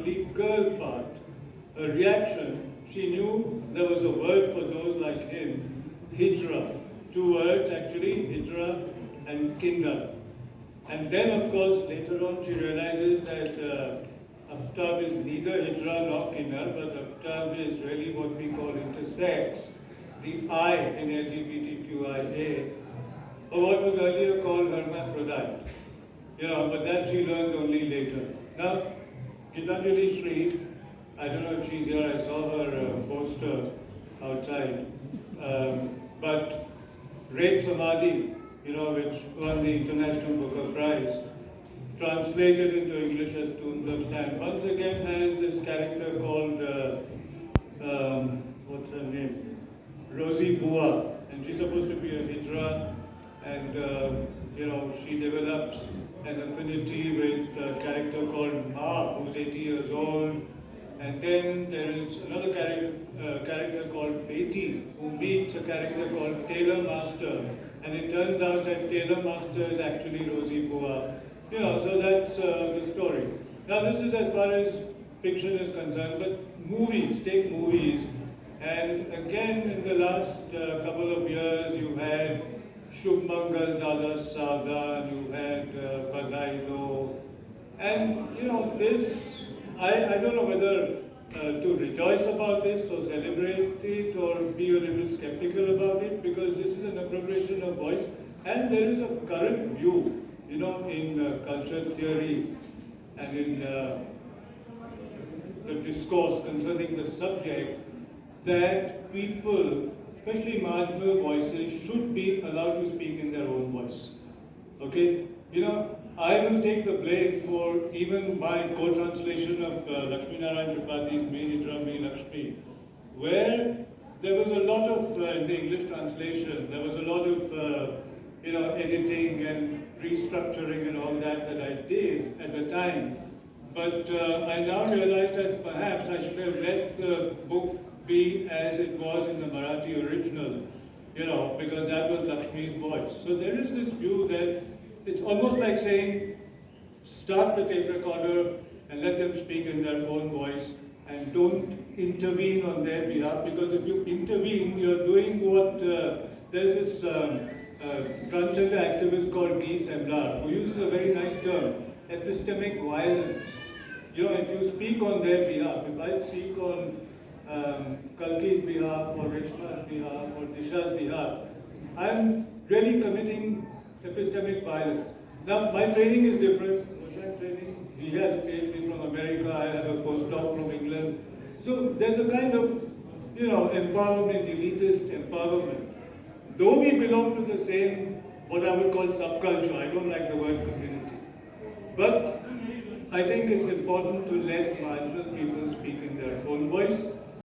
non-Greek girl part, her reaction, she knew there was a word for those like him, hijra. Two words actually, hijra and kinder. And then, of course, later on she realizes that Aftab is neither hijra nor kinder, but Aftab is really what we call intersex, the I in LGBTQIA, or what was earlier called hermaphrodite. But that she learned only later. Now, Gitanjali Sri, I don't know if she's here, I saw her poster outside, but Red Samadhi, which won the International Booker Prize, translated into English as Tombs of Stan, once again has this character called, what's her name? Rosie Bua, and she's supposed to be a hijra, and she develops an affinity with a character called Ma, who's 80 years old, and then there is another character called Beti, who meets a character called Tailor Master, and it turns out that Tailor Master is actually Rosie Bua. So that's the story. Now this is as far as fiction is concerned, but movies, take movies, and again in the last couple of years you had Shubh Mangal Zada Saavdhan, you had Badai, and this, I don't know whether to rejoice about this or celebrate it or be a little skeptical about it, because this is an appropriation of voice, and there is a current view, in culture theory and in the discourse concerning the subject, that people, especially marginal voices, should be allowed to speak in their own voice. Okay? I will take the blame for even my co-translation of Lakshmi Narayan Tripathi's Me Hijra Me Lakshmi, where there was a lot of, in the English translation, there was a lot of, editing and restructuring and all that I did at the time. But I now realize that perhaps I should have let the book be as it was in the Marathi original, because that was Lakshmi's voice. So there is this view that it's almost like saying, start the tape recorder and let them speak in their own voice and don't intervene on their behalf, because if you intervene, you're doing what, there's this transgender activist called Guy Semblar, who uses a very nice term, epistemic violence. If you speak on their behalf, if I speak on Kalki's behalf or Reshma's behalf or Disha's behalf, I'm really committing epistemic violence. Now, my training is different. Moshe's training, he has a PhD from America, I have a postdoc from England. So there's a kind of, empowerment, elitist empowerment. Though we belong to the same, what I would call subculture, I don't like the word community. But I think it's important to let marginal people speak in their own voice.